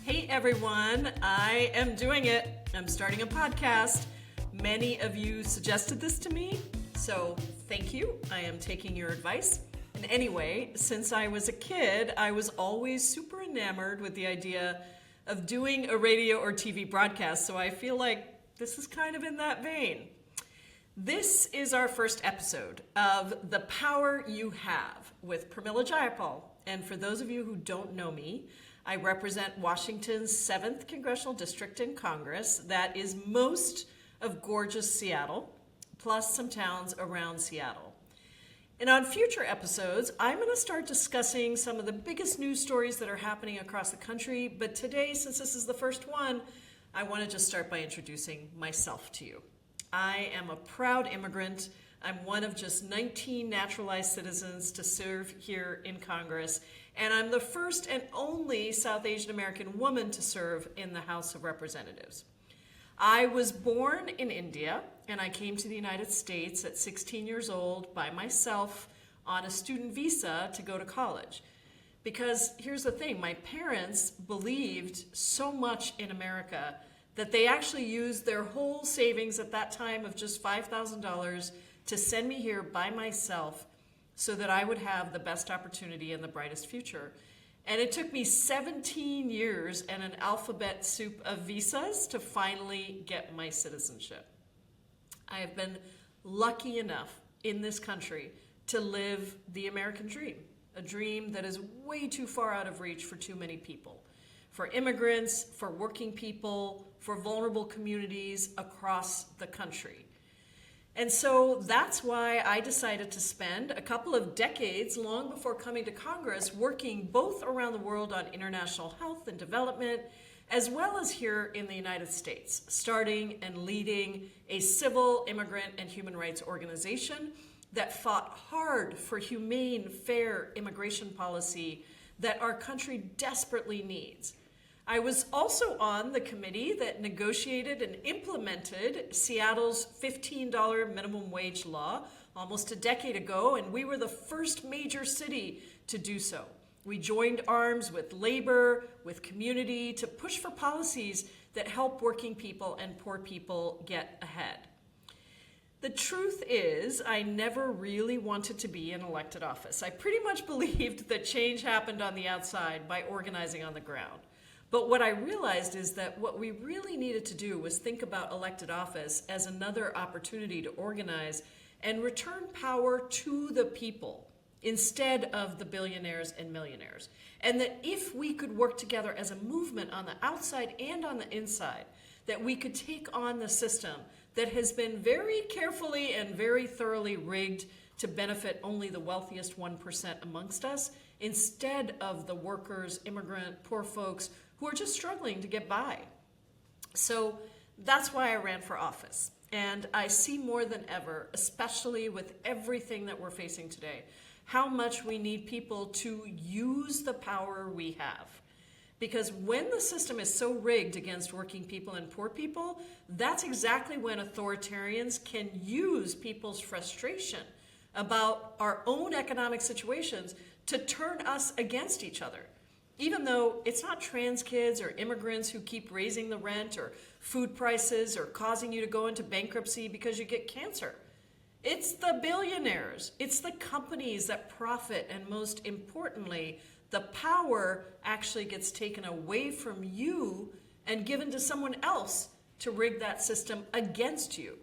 Hey everyone, I am doing it. I'm starting a podcast. Many of you suggested this to me, so thank you. I am taking your advice. And anyway, since I was a kid, I was always super enamored with the idea of doing a radio or TV broadcast, so I feel like this is kind of in that vein. This is our first episode of The Power You Have with Pramila Jayapal. And for those of you who don't know me, I represent Washington's 7th Congressional District in Congress. That is most of gorgeous Seattle, plus some towns around Seattle. And on future episodes, I'm going to start discussing some of the biggest news stories that are happening across the country. But today, since this is the first one, I want to just start by introducing myself to you. I am a proud immigrant. I'm one of just 19 naturalized citizens to serve here in Congress, and I'm the first and only South Asian American woman to serve in the House of Representatives. I was born in India, and I came to the United States at 16 years old by myself on a student visa to go to college. Because here's the thing, my parents believed so much in America that they actually used their whole savings at that time of just $5,000 to send me here by myself so that I would have the best opportunity and the brightest future. And it took me 17 years and an alphabet soup of visas to finally get my citizenship. I have been lucky enough in this country to live the American dream, a dream that is way too far out of reach for too many people, for immigrants, for working people, for vulnerable communities across the country. And so that's why I decided to spend a couple of decades, long before coming to Congress, working both around the world on international health and development, as well as here in the United States, starting and leading a civil, immigrant, and human rights organization that fought hard for humane, fair immigration policy that our country desperately needs. I was also on the committee that negotiated and implemented Seattle's $15 minimum wage law almost a decade ago, and we were the first major city to do so. We joined arms with labor, with community, to push for policies that help working people and poor people get ahead. The truth is, I never really wanted to be in elected office. I pretty much believed that change happened on the outside by organizing on the ground. But what I realized is that what we really needed to do was think about elected office as another opportunity to organize and return power to the people instead of the billionaires and millionaires. And that if we could work together as a movement on the outside and on the inside, that we could take on the system that has been very carefully and very thoroughly rigged to benefit only the wealthiest 1% amongst us, instead of the workers, immigrant, poor folks who are just struggling to get by. So that's why I ran for office. And I see more than ever, especially with everything that we're facing today, how much we need people to use the power we have. Because when the system is so rigged against working people and poor people, that's exactly when authoritarians can use people's frustration about our own economic situations to turn us against each other. Even though it's not trans kids or immigrants who keep raising the rent or food prices or causing you to go into bankruptcy because you get cancer. It's the billionaires. It's the companies that profit, and most importantly, the power actually gets taken away from you and given to someone else to rig that system against you.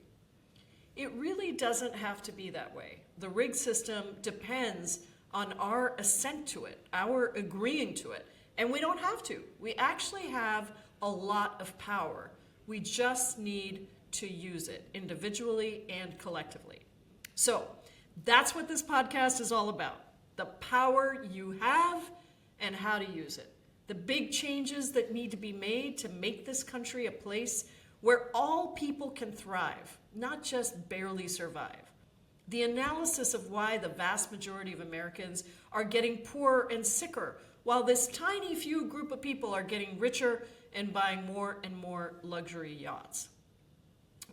It really doesn't have to be that way. The rigged system depends on our assent to it, our agreeing to it. And we don't have to. We actually have a lot of power. We just need to use it individually and collectively. So that's what this podcast is all about. The power you have and how to use it. The big changes that need to be made to make this country a place where all people can thrive, not just barely survive. The analysis of why the vast majority of Americans are getting poorer and sicker, while this tiny few group of people are getting richer and buying more and more luxury yachts.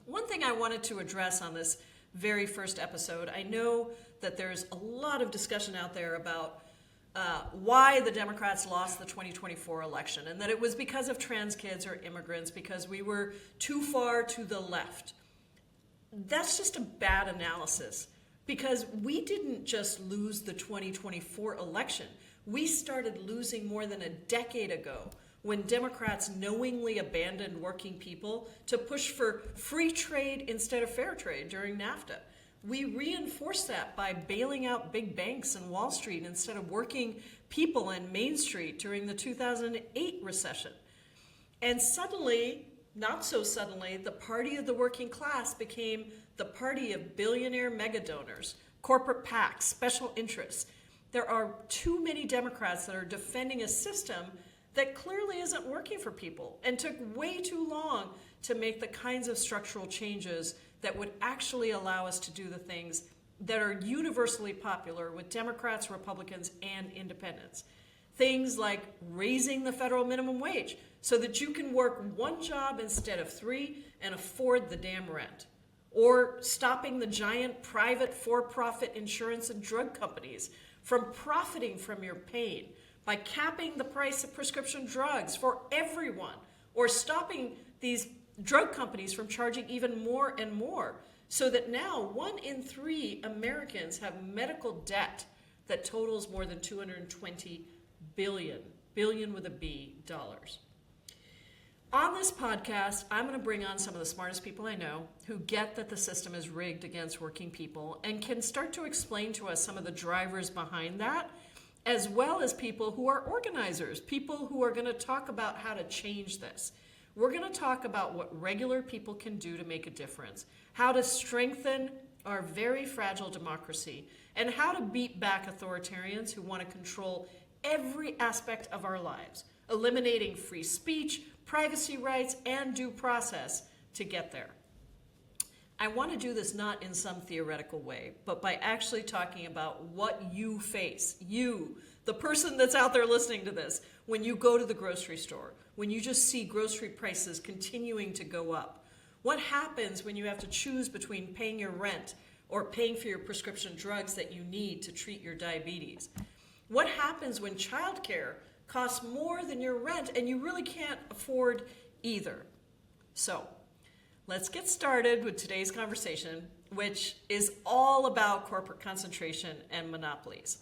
One thing I wanted to address on this very first episode, I know that there's a lot of discussion out there about why the Democrats lost the 2024 election, and that it was because of trans kids or immigrants, because we were too far to the left. That's just a bad analysis, because we didn't just lose the 2024 election. We started losing more than a decade ago when Democrats knowingly abandoned working people to push for free trade instead of fair trade during NAFTA. We reinforced that by bailing out big banks and Wall Street instead of working people in Main Street during the 2008 recession. And suddenly, not so suddenly, the party of the working class became the party of billionaire megadonors, corporate PACs, special interests. There are too many Democrats that are defending a system that clearly isn't working for people and took way too long to make the kinds of structural changes that would actually allow us to do the things that are universally popular with Democrats, Republicans, and independents. Things like raising the federal minimum wage so that you can work one job instead of three and afford the damn rent. Or stopping the giant private for-profit insurance and drug companies from profiting from your pain by capping the price of prescription drugs for everyone, or stopping these drug companies from charging even more and more, so that now 1 in 3 Americans have medical debt that totals more than $220 billion with a B, dollars. On this podcast, I'm going to bring on some of the smartest people I know who get that the system is rigged against working people and can start to explain to us some of the drivers behind that, as well as people who are organizers, people who are going to talk about how to change this. We're going to talk about what regular people can do to make a difference, how to strengthen our very fragile democracy, and how to beat back authoritarians who want to control every aspect of our lives, eliminating free speech, privacy rights, and due process to get there. I want to do this not in some theoretical way, but by actually talking about what you face, you, the person that's out there listening to this, when you go to the grocery store, when you just see grocery prices continuing to go up. What happens when you have to choose between paying your rent or paying for your prescription drugs that you need to treat your diabetes? What happens when childcare costs more than your rent and you really can't afford either? So, let's get started with today's conversation, which is all about corporate concentration and monopolies.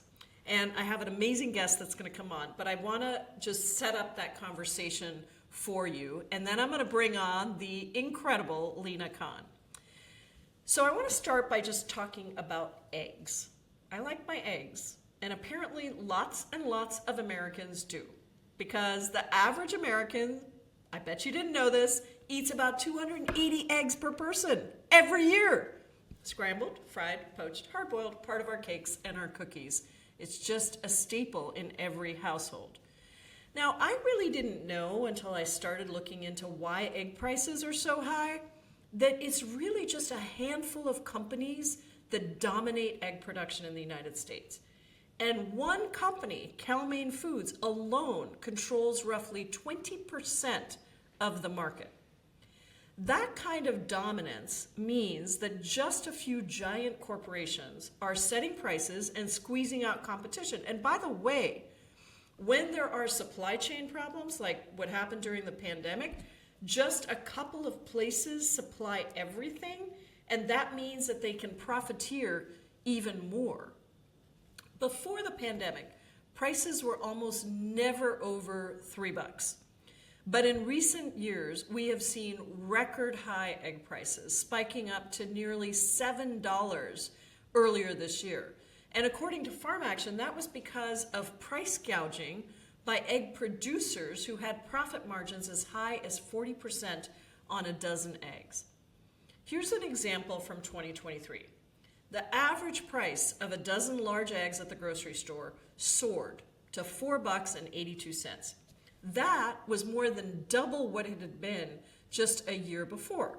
And I have an amazing guest that's going to come on, but I want to just set up that conversation for you, and then I'm going to bring on the incredible Lina Khan. So I want to start by just talking about eggs. I like my eggs, and apparently lots and lots of Americans do, because the average American, I bet you didn't know this, eats about 280 eggs per person every year. Scrambled, fried, poached, hard-boiled, part of our cakes and our cookies. It's just a staple in every household. Now, I really didn't know until I started looking into why egg prices are so high that it's really just a handful of companies that dominate egg production in the United States. And one company, Cal-Maine Foods, alone controls roughly 20% of the market. That kind of dominance means that just a few giant corporations are setting prices and squeezing out competition. And by the way, when there are supply chain problems, like what happened during the pandemic, just a couple of places supply everything, and that means that they can profiteer even more. Before the pandemic, prices were almost never over $3. But in recent years, we have seen record high egg prices, spiking up to nearly $7 earlier this year. And according to Farm Action, that was because of price gouging by egg producers who had profit margins as high as 40% on a dozen eggs. Here's an example from 2023. The average price of a dozen large eggs at the grocery store soared to $4.82. That was more than double what it had been just a year before.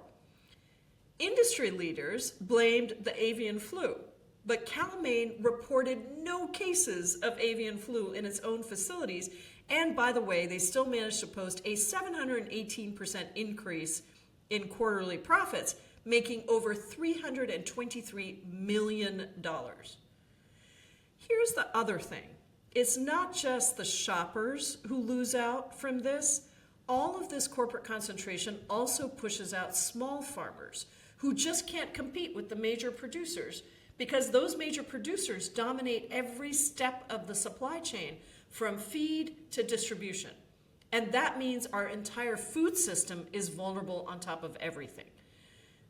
Industry leaders blamed the avian flu, but Cal-Maine reported no cases of avian flu in its own facilities, and by the way, they still managed to post a 718% increase in quarterly profits, making over $323 million. Here's the other thing. It's not just the shoppers who lose out from this. All of this corporate concentration also pushes out small farmers who just can't compete with the major producers because those major producers dominate every step of the supply chain from feed to distribution. And that means our entire food system is vulnerable on top of everything.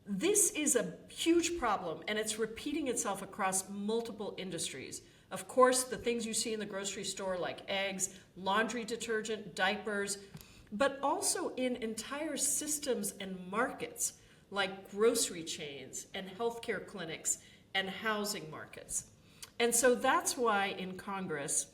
This is a huge problem, and it's repeating itself across multiple industries. Of course, the things you see in the grocery store like eggs, laundry detergent, diapers, but also in entire systems and markets like grocery chains and healthcare clinics and housing markets. And so that's why in Congress,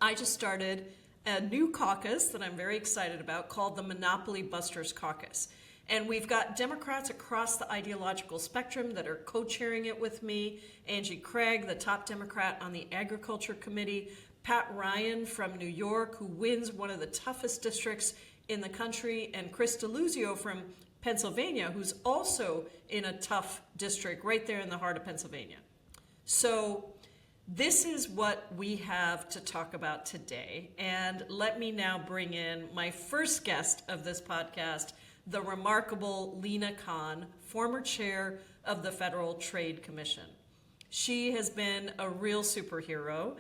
I just started a new caucus that I'm very excited about called the Monopoly Busters Caucus. And we've got Democrats across the ideological spectrum that are co-chairing it with me. Angie Craig, the top Democrat on the Agriculture Committee. Pat Ryan from New York, who wins one of the toughest districts in the country. And Chris DeLuzio from Pennsylvania, who's also in a tough district right there in the heart of Pennsylvania. So this is what we have to talk about today. And let me now bring in my first guest of this podcast, the remarkable Lina Khan, former chair of the Federal Trade Commission. She has been a real superhero,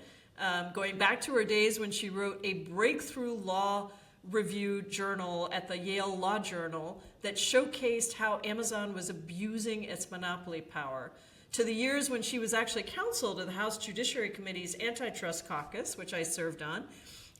going back to her days when she wrote a breakthrough law review journal at the Yale Law Journal that showcased how Amazon was abusing its monopoly power, to the years when she was actually counsel to the House Judiciary Committee's Antitrust Caucus, which I served on,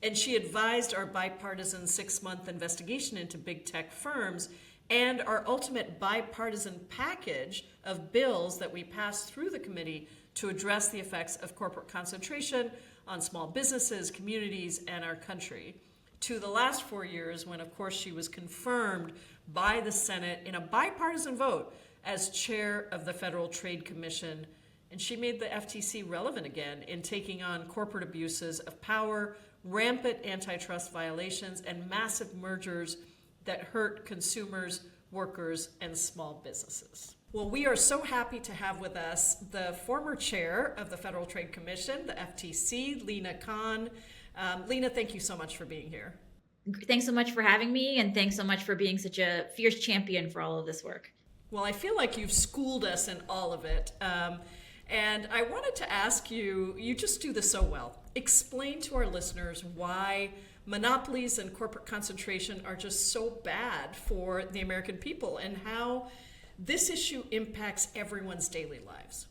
and she advised our bipartisan 6-month investigation into big tech firms and our ultimate bipartisan package of bills that we passed through the committee to address the effects of corporate concentration on small businesses, communities, and our country. To the last 4 years when, of course, she was confirmed by the Senate in a bipartisan vote as chair of the Federal Trade Commission. And she made the FTC relevant again in taking on corporate abuses of power, rampant antitrust violations, and massive mergers that hurt consumers, workers, and small businesses. Well, we are so happy to have with us the former chair of the Federal Trade Commission, the FTC, Lina Khan. Lina, thank you so much for being here. Thanks so much for having me, and thanks so much for being such a fierce champion for all of this work. Well, I feel like you've schooled us in all of it. And I wanted to ask you, you just do this so well. Explain to our listeners why monopolies and corporate concentration are just so bad for the American people and how this issue impacts everyone's daily lives.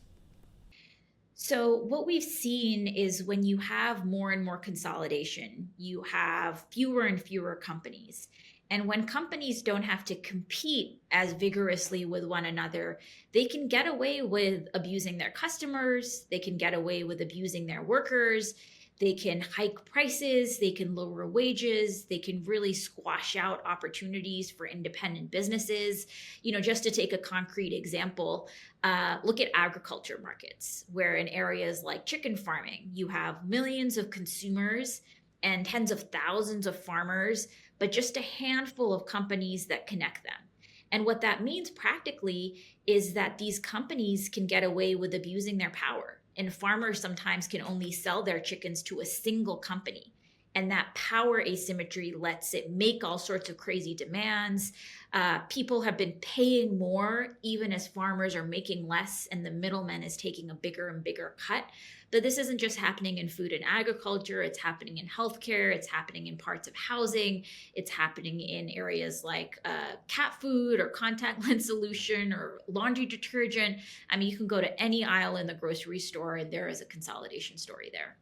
So what we've seen is when you have more and more consolidation, you have fewer and fewer companies. And when companies don't have to compete as vigorously with one another, they can get away with abusing their customers, they can get away with abusing their workers, they can hike prices, they can lower wages, they can really squash out opportunities for independent businesses. Just to take a concrete example, look at agriculture markets, where in areas like chicken farming, you have millions of consumers and tens of thousands of farmers, but just a handful of companies that connect them. And what that means practically is that these companies can get away with abusing their power. And farmers sometimes can only sell their chickens to a single company. And that power asymmetry lets it make all sorts of crazy demands. People have been paying more, even as farmers are making less, and the middleman is taking a bigger and bigger cut. But this isn't just happening in food and agriculture, it's happening in healthcare, it's happening in parts of housing, it's happening in areas like cat food or contact lens solution or laundry detergent. I mean, you can go to any aisle in the grocery store and there is a consolidation story there.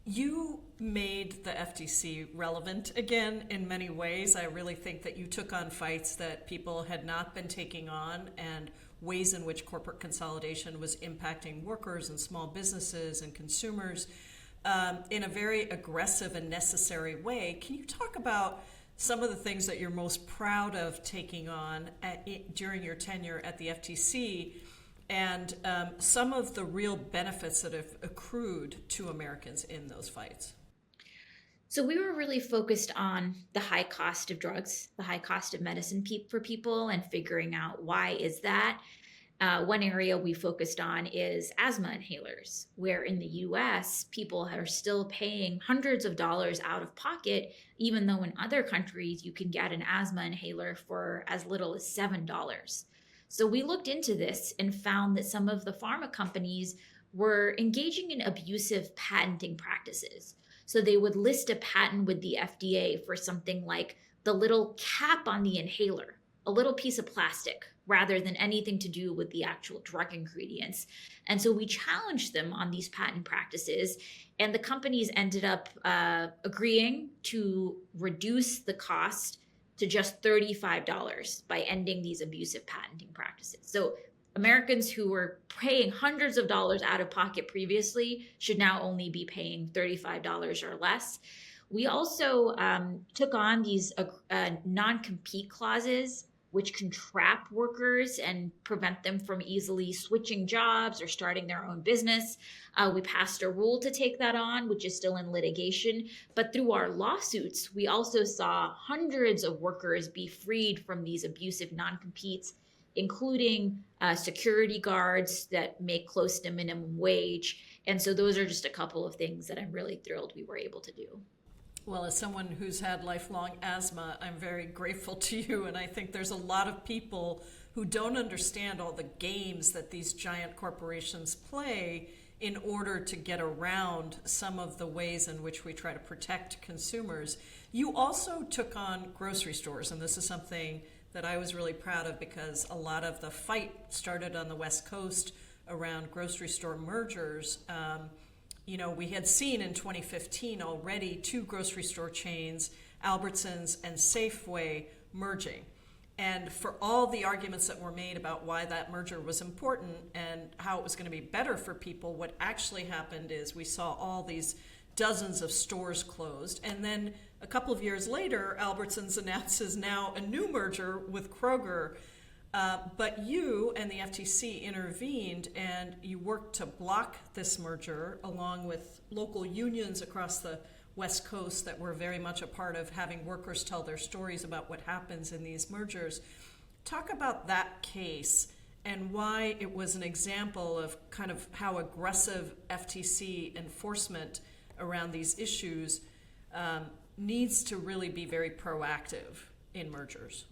You made the FTC relevant again in many ways. I really think that you took on fights that people had not been taking on and ways in which corporate consolidation was impacting workers and small businesses and consumers in a very aggressive and necessary way. Can you talk about some of the things that you're most proud of taking on during your tenure at the FTC and some of the real benefits that have accrued to Americans in those fights? So we were really focused on the high cost of drugs, the high cost of medicine for people, and figuring out why is that. One area we focused on is asthma inhalers, where in the US, people are still paying hundreds of dollars out of pocket, even though in other countries you can get an asthma inhaler for as little as $7. So we looked into this and found that some of the pharma companies were engaging in abusive patenting practices. So they would list a patent with the FDA for something like the little cap on the inhaler, a little piece of plastic, rather than anything to do with the actual drug ingredients. And so we challenged them on these patent practices, and the companies ended up agreeing to reduce the cost to just $35 by ending these abusive patenting practices. So Americans who were paying hundreds of dollars out of pocket previously should now only be paying $35 or less. We also took on these non-compete clauses, which can trap workers and prevent them from easily switching jobs or starting their own business. We passed a rule to take that on, which is still in litigation. But through our lawsuits, we also saw hundreds of workers be freed from these abusive non-competes, including security guards that make close to minimum wage. And so those are just a couple of things that I'm really thrilled we were able to do. Well, as someone who's had lifelong asthma, I'm very grateful to you. And I think there's a lot of people who don't understand all the games that these giant corporations play in order to get around some of the ways in which we try to protect consumers. You also took on grocery stores, and this is something that I was really proud of because a lot of the fight started on the West Coast around grocery store mergers. We had seen in 2015 already two grocery store chains, Albertsons and Safeway, merging. And for all the arguments that were made about why that merger was important and how it was going to be better for people, what actually happened is we saw all these dozens of stores closed. And then a couple of years later, Albertsons announces now a new merger with Kroger. But you and the FTC intervened and you worked to block this merger along with local unions across the West Coast that were very much a part of having workers tell their stories about what happens in these mergers. Talk about that case and why it was an example of kind of how aggressive FTC enforcement around these issues needs to really be very proactive in mergers.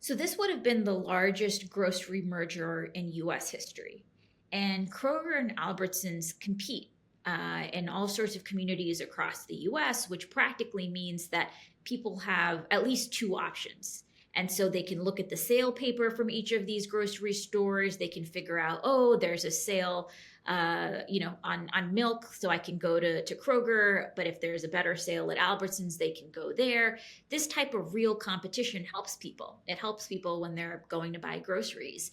So this would have been the largest grocery merger in US history. And Kroger and Albertsons compete in all sorts of communities across the US, which practically means that people have at least two options. And so they can look at the sale paper from each of these grocery stores. They can figure out, oh, there's a sale on milk, so I can go to Kroger. But if there's a better sale at Albertsons, they can go there. This type of real competition helps people. It helps people when they're going to buy groceries.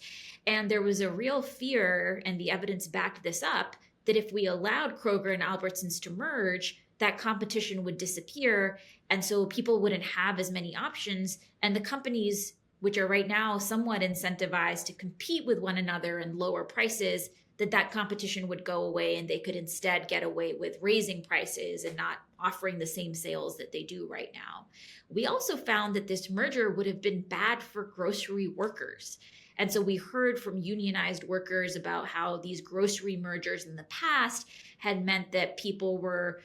And there was a real fear, and the evidence backed this up, that if we allowed Kroger and Albertsons to merge, that competition would disappear. And so people wouldn't have as many options. And the companies, which are right now somewhat incentivized to compete with one another and lower prices, that competition would go away and they could instead get away with raising prices and not offering the same sales that they do right now. We also found that this merger would have been bad for grocery workers. And so we heard from unionized workers about how these grocery mergers in the past had meant that people were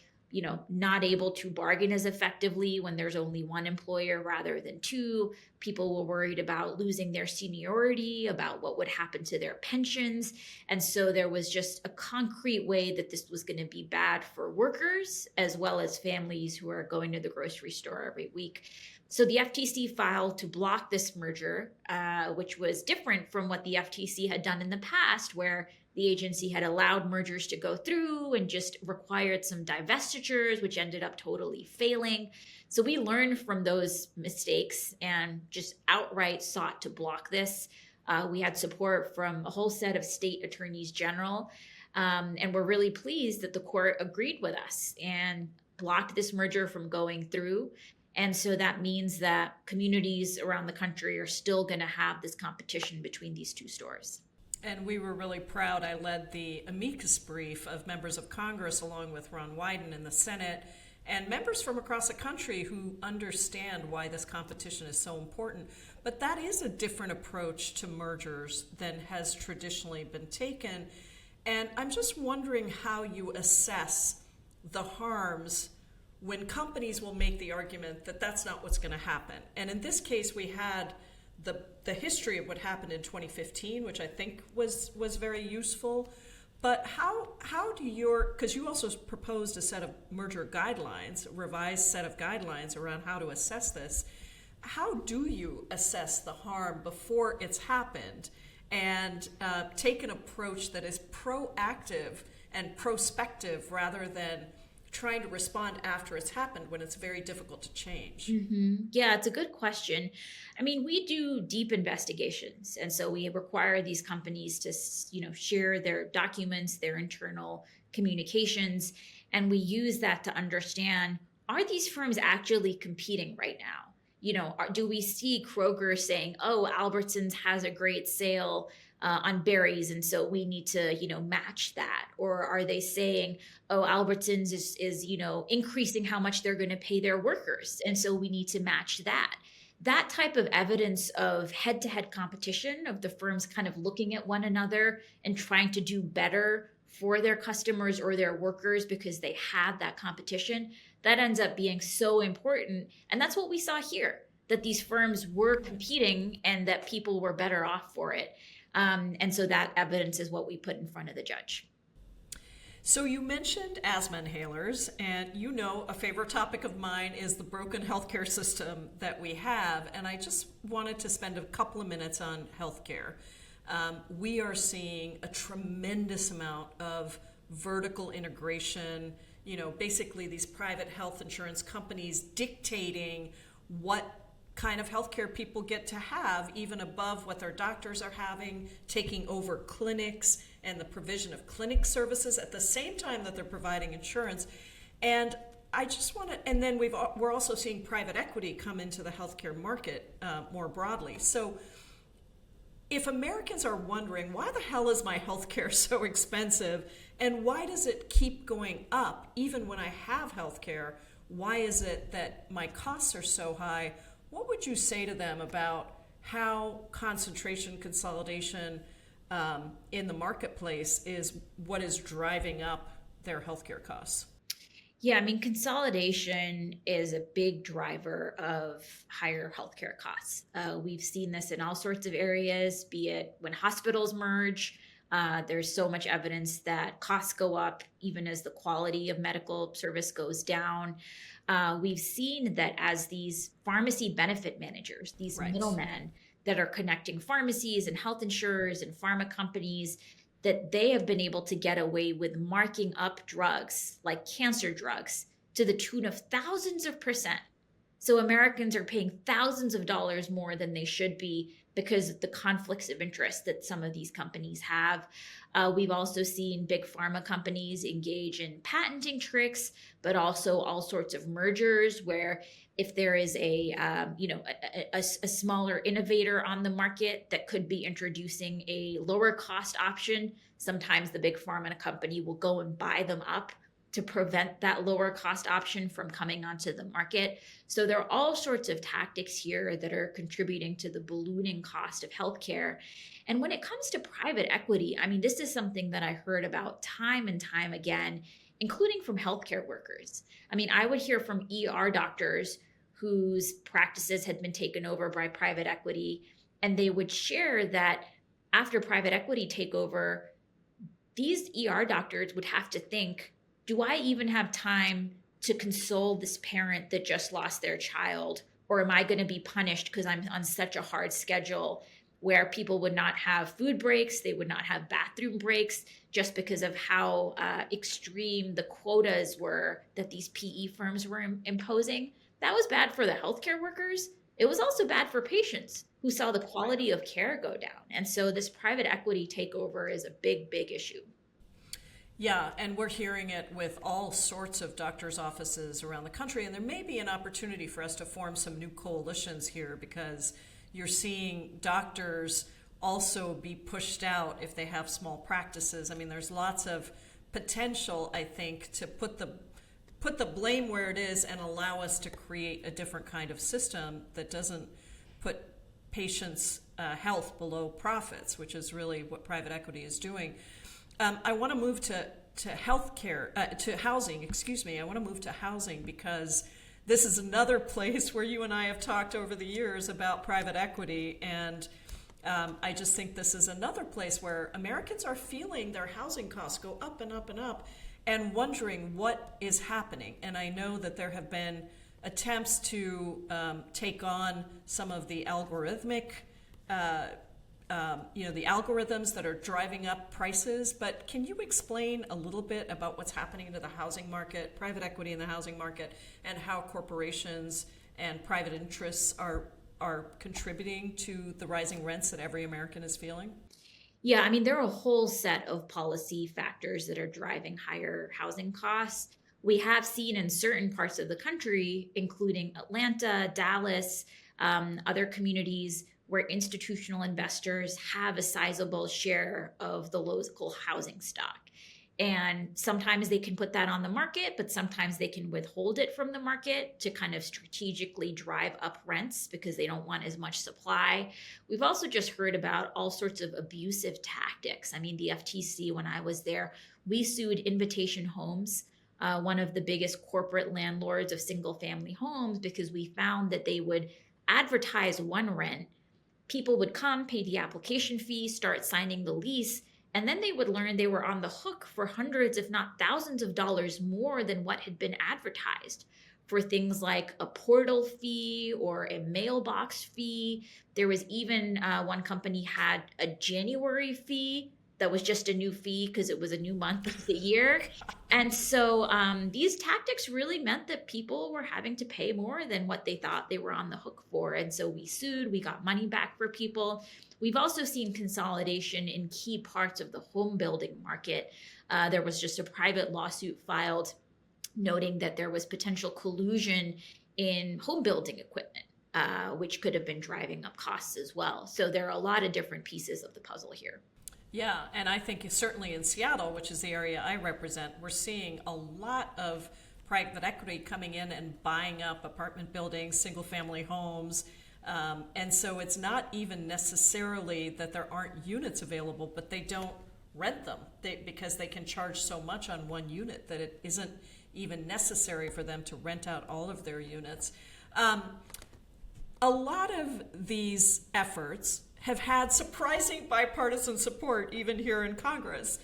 not able to bargain as effectively when there's only one employer rather than two. People were worried about losing their seniority, about what would happen to their pensions. And so there was just a concrete way that this was going to be bad for workers as well as families who are going to the grocery store every week. So the FTC filed to block this merger, which was different from what the FTC had done in the past, where the agency had allowed mergers to go through and just required some divestitures, which ended up totally failing. So we learned from those mistakes and just outright sought to block this. We had support from a whole set of state attorneys general, and we're really pleased that the court agreed with us and blocked this merger from going through. And so that means that communities around the country are still going to have this competition between these two stores. And we were really proud. I led the amicus brief of members of Congress along with Ron Wyden in the Senate. and members from across the country who understand why this competition is so important. But that is a different approach to mergers than has traditionally been taken. And I'm just wondering how you assess the harms when companies will make the argument that that's not what's going to happen. And in this case, we had the history of what happened in 2015, which I think was very useful. But how do because you also proposed a set of merger guidelines, a revised set of guidelines around how to assess this. How do you assess the harm before it's happened and take an approach that is proactive and prospective rather than trying to respond after it's happened when it's very difficult to change? Yeah, it's a good question. I mean, we do deep investigations, and so we require these companies to, share their documents, their internal communications, and we use that to understand, are these firms actually competing right now? Do we see Kroger saying, "Oh, Albertsons has a great sale on berries, and so we need to, match that"? Or are they saying, "Oh, Albertsons is increasing how much they're going to pay their workers, and so we need to match that"? That type of evidence of head-to-head competition, of the firms kind of looking at one another and trying to do better for their customers or their workers because they had that competition, that ends up being so important. And that's what we saw here, that these firms were competing and that people were better off for it. And so that evidence is what we put in front of the judge. So you mentioned asthma inhalers, and a favorite topic of mine is the broken healthcare system that we have. And I just wanted to spend a couple of minutes on healthcare. We are seeing a tremendous amount of vertical integration, basically these private health insurance companies dictating what kind of healthcare people get to have, even above what their doctors are having, taking over clinics and the provision of clinic services at the same time that they're providing insurance. And I just want to, and then we're also seeing private equity come into the healthcare market more broadly. So if Americans are wondering, why the hell is my healthcare so expensive, and why does it keep going up even when I have healthcare? Why is it that my costs are so high? What would you say to them about how consolidation in the marketplace is what is driving up their healthcare costs? Yeah, I mean, consolidation is a big driver of higher healthcare costs. We've seen this in all sorts of areas, be it when hospitals merge. There's so much evidence that costs go up even as the quality of medical service goes down. We've seen that as these pharmacy benefit managers, these middlemen that are connecting pharmacies and health insurers and pharma companies, that they have been able to get away with marking up drugs like cancer drugs to the tune of thousands of %. So Americans are paying thousands of dollars more than they should be because of the conflicts of interest that some of these companies have. We've also seen big pharma companies engage in patenting tricks, but also all sorts of mergers where if there is a smaller innovator on the market that could be introducing a lower cost option, sometimes the big pharma company will go and buy them up to prevent that lower cost option from coming onto the market. So there are all sorts of tactics here that are contributing to the ballooning cost of healthcare. And when it comes to private equity, I mean, this is something that I heard about time and time again, including from healthcare workers. I mean, I would hear from ER doctors whose practices had been taken over by private equity, and they would share that after private equity takeover, these ER doctors would have to think, do I even have time to console this parent that just lost their child? Or am I going to be punished because I'm on such a hard schedule where people would not have food breaks, they would not have bathroom breaks, just because of how extreme the quotas were that these PE firms were imposing? That was bad for the healthcare workers. It was also bad for patients who saw the quality of care go down. And so this private equity takeover is a big, big issue. Yeah, and we're hearing it with all sorts of doctors' offices around the country, and there may be an opportunity for us to form some new coalitions here because you're seeing doctors also be pushed out if they have small practices. I mean, there's lots of potential, I think, to put the put the blame where it is and allow us to create a different kind of system that doesn't put patients' health below profits, which is really what private equity is doing. I want to move to healthcare, to housing. Excuse me. I want to move to housing because this is another place where you and I have talked over the years about private equity, and I just think this is another place where Americans are feeling their housing costs go up and up and up, and wondering what is happening. And I know that there have been attempts to take on some of the algorithmic, the algorithms that are driving up prices. But can you explain a little bit about what's happening to the housing market, private equity in the housing market, and how corporations and private interests are contributing to the rising rents that every American is feeling? Yeah, I mean, there are a whole set of policy factors that are driving higher housing costs. We have seen in certain parts of the country, including Atlanta, Dallas, other communities, where institutional investors have a sizable share of the local housing stock. And sometimes they can put that on the market, but sometimes they can withhold it from the market to kind of strategically drive up rents because they don't want as much supply. We've also just heard about all sorts of abusive tactics. I mean, the FTC, when I was there, we sued Invitation Homes, one of the biggest corporate landlords of single family homes, because we found that they would advertise one rent. People would come, pay the application fee, start signing the lease, and then they would learn they were on the hook for hundreds, if not thousands of dollars more than what had been advertised for things like a portal fee or a mailbox fee. There was even one company had a January fee that was just a new fee because it was a new month of the year. And so these tactics really meant that people were having to pay more than what they thought they were on the hook for. And so we sued, we got money back for people. We've also seen consolidation in key parts of the home building market. There was just a private lawsuit filed noting that there was potential collusion in home building equipment, which could have been driving up costs as well. So there are a lot of different pieces of the puzzle here. Yeah, and I think certainly in Seattle, which is the area I represent, we're seeing a lot of private equity coming in and buying up apartment buildings, single family homes. And so it's not even necessarily that there aren't units available, but they don't rent them because they can charge so much on one unit that it isn't even necessary for them to rent out all of their units. A lot of these efforts have had surprising bipartisan support, even here in Congress.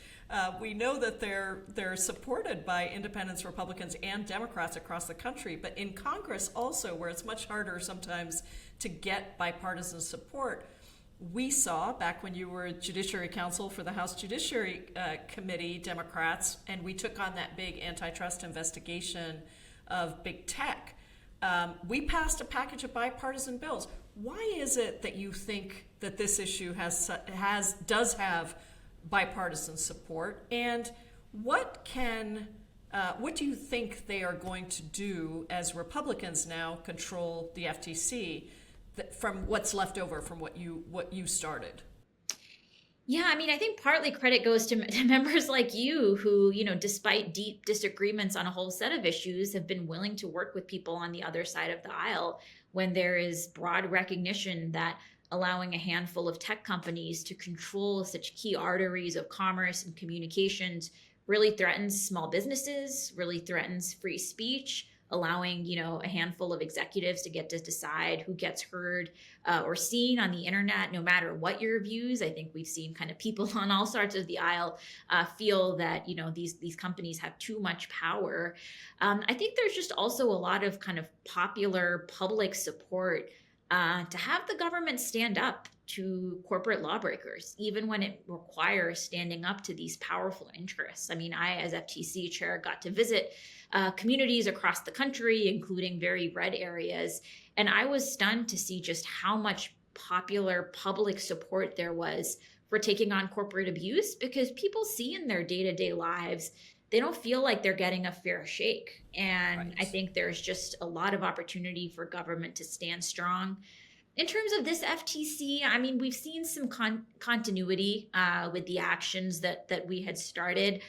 We know that they're supported by independents, Republicans, and Democrats across the country, but in Congress also, where it's much harder sometimes to get bipartisan support, we saw back when you were Judiciary Counsel for the House Judiciary Committee, Democrats, and we took on that big antitrust investigation of big tech. We passed a package of bipartisan bills. Why is it that you think that this issue does have bipartisan support, and what do you think they are going to do as Republicans now control the FTC from what's left over from what you started? Yeah, I mean, I think partly credit goes to members like you who, despite deep disagreements on a whole set of issues, have been willing to work with people on the other side of the aisle when there is broad recognition that allowing a handful of tech companies to control such key arteries of commerce and communications really threatens small businesses, really threatens free speech, allowing, a handful of executives to get to decide who gets heard or seen on the internet, no matter what your views. I think we've seen kind of people on all sides of the aisle feel that, these companies have too much power. I think there's just also a lot of kind of popular public support to have the government stand up to corporate lawbreakers, even when it requires standing up to these powerful interests. I mean, I, as FTC chair, got to visit communities across the country, including very red areas, and I was stunned to see just how much popular public support there was for taking on corporate abuse, because people see in their day-to-day lives they don't feel like they're getting a fair shake. And right. I think there's just a lot of opportunity for government to stand strong. In terms of this FTC, I mean, we've seen some continuity with the actions that we had started.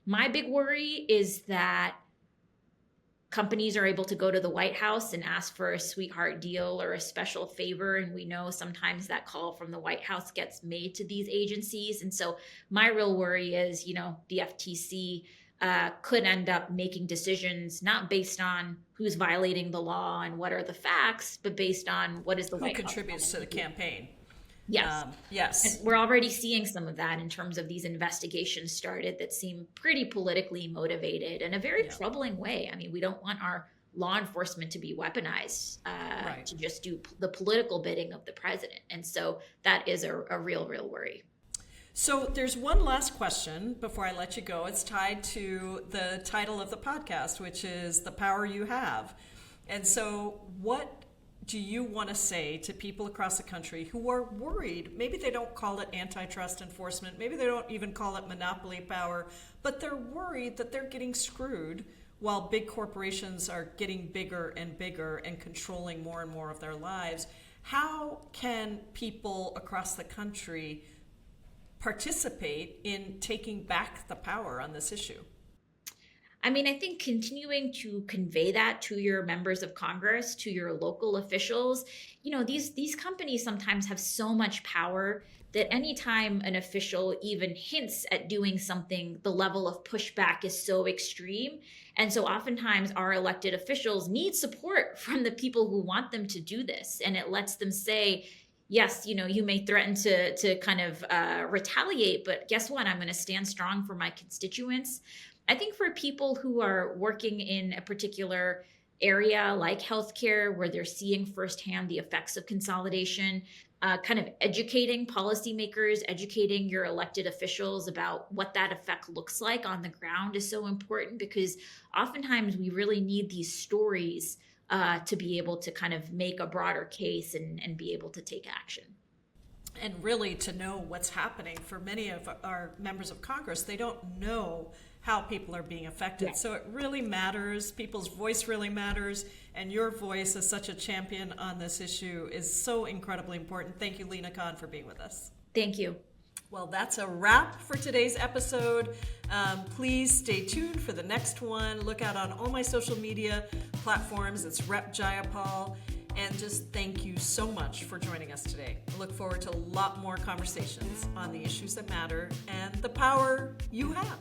My big worry is that companies are able to go to the White House and ask for a sweetheart deal or a special favor. And we know sometimes that call from the White House gets made to these agencies. And so my real worry is, the FTC could end up making decisions not based on who's violating the law and what are the facts, but based on what is the White House contributes to the campaign. Yes. Yes. And we're already seeing some of that in terms of these investigations started that seem pretty politically motivated in a very troubling way. I mean, we don't want our law enforcement to be weaponized to just do the political bidding of the president. And so that is a real worry. So there's one last question before I let you go. It's tied to the title of the podcast, which is The Power You Have. And so what do you want to say to people across the country who are worried? Maybe they don't call it antitrust enforcement. Maybe they don't even call it monopoly power, but they're worried that they're getting screwed while big corporations are getting bigger and bigger and controlling more and more of their lives. How can people across the country participate in taking back the power on this issue? I mean, I think continuing to convey that to your members of Congress, to your local officials, these companies sometimes have so much power that anytime an official even hints at doing something, the level of pushback is so extreme. And so oftentimes our elected officials need support from the people who want them to do this. And it lets them say, yes, you may threaten to kind of retaliate, but guess what? I'm going to stand strong for my constituents. I think for people who are working in a particular area like healthcare, where they're seeing firsthand the effects of consolidation, kind of educating policymakers, educating your elected officials about what that effect looks like on the ground is so important, because oftentimes we really need these stories to be able to kind of make a broader case and be able to take action. And really to know what's happening. For many of our members of Congress, they don't know how people are being affected. Yeah. So it really matters. People's voice really matters. And your voice as such a champion on this issue is so incredibly important. Thank you, Lina Khan, for being with us. Thank you. Well, that's a wrap for today's episode. Please stay tuned for the next one. Look out on all my social media platforms. It's Rep Jayapal. And just thank you so much for joining us today. I look forward to a lot more conversations on the issues that matter and the power you have.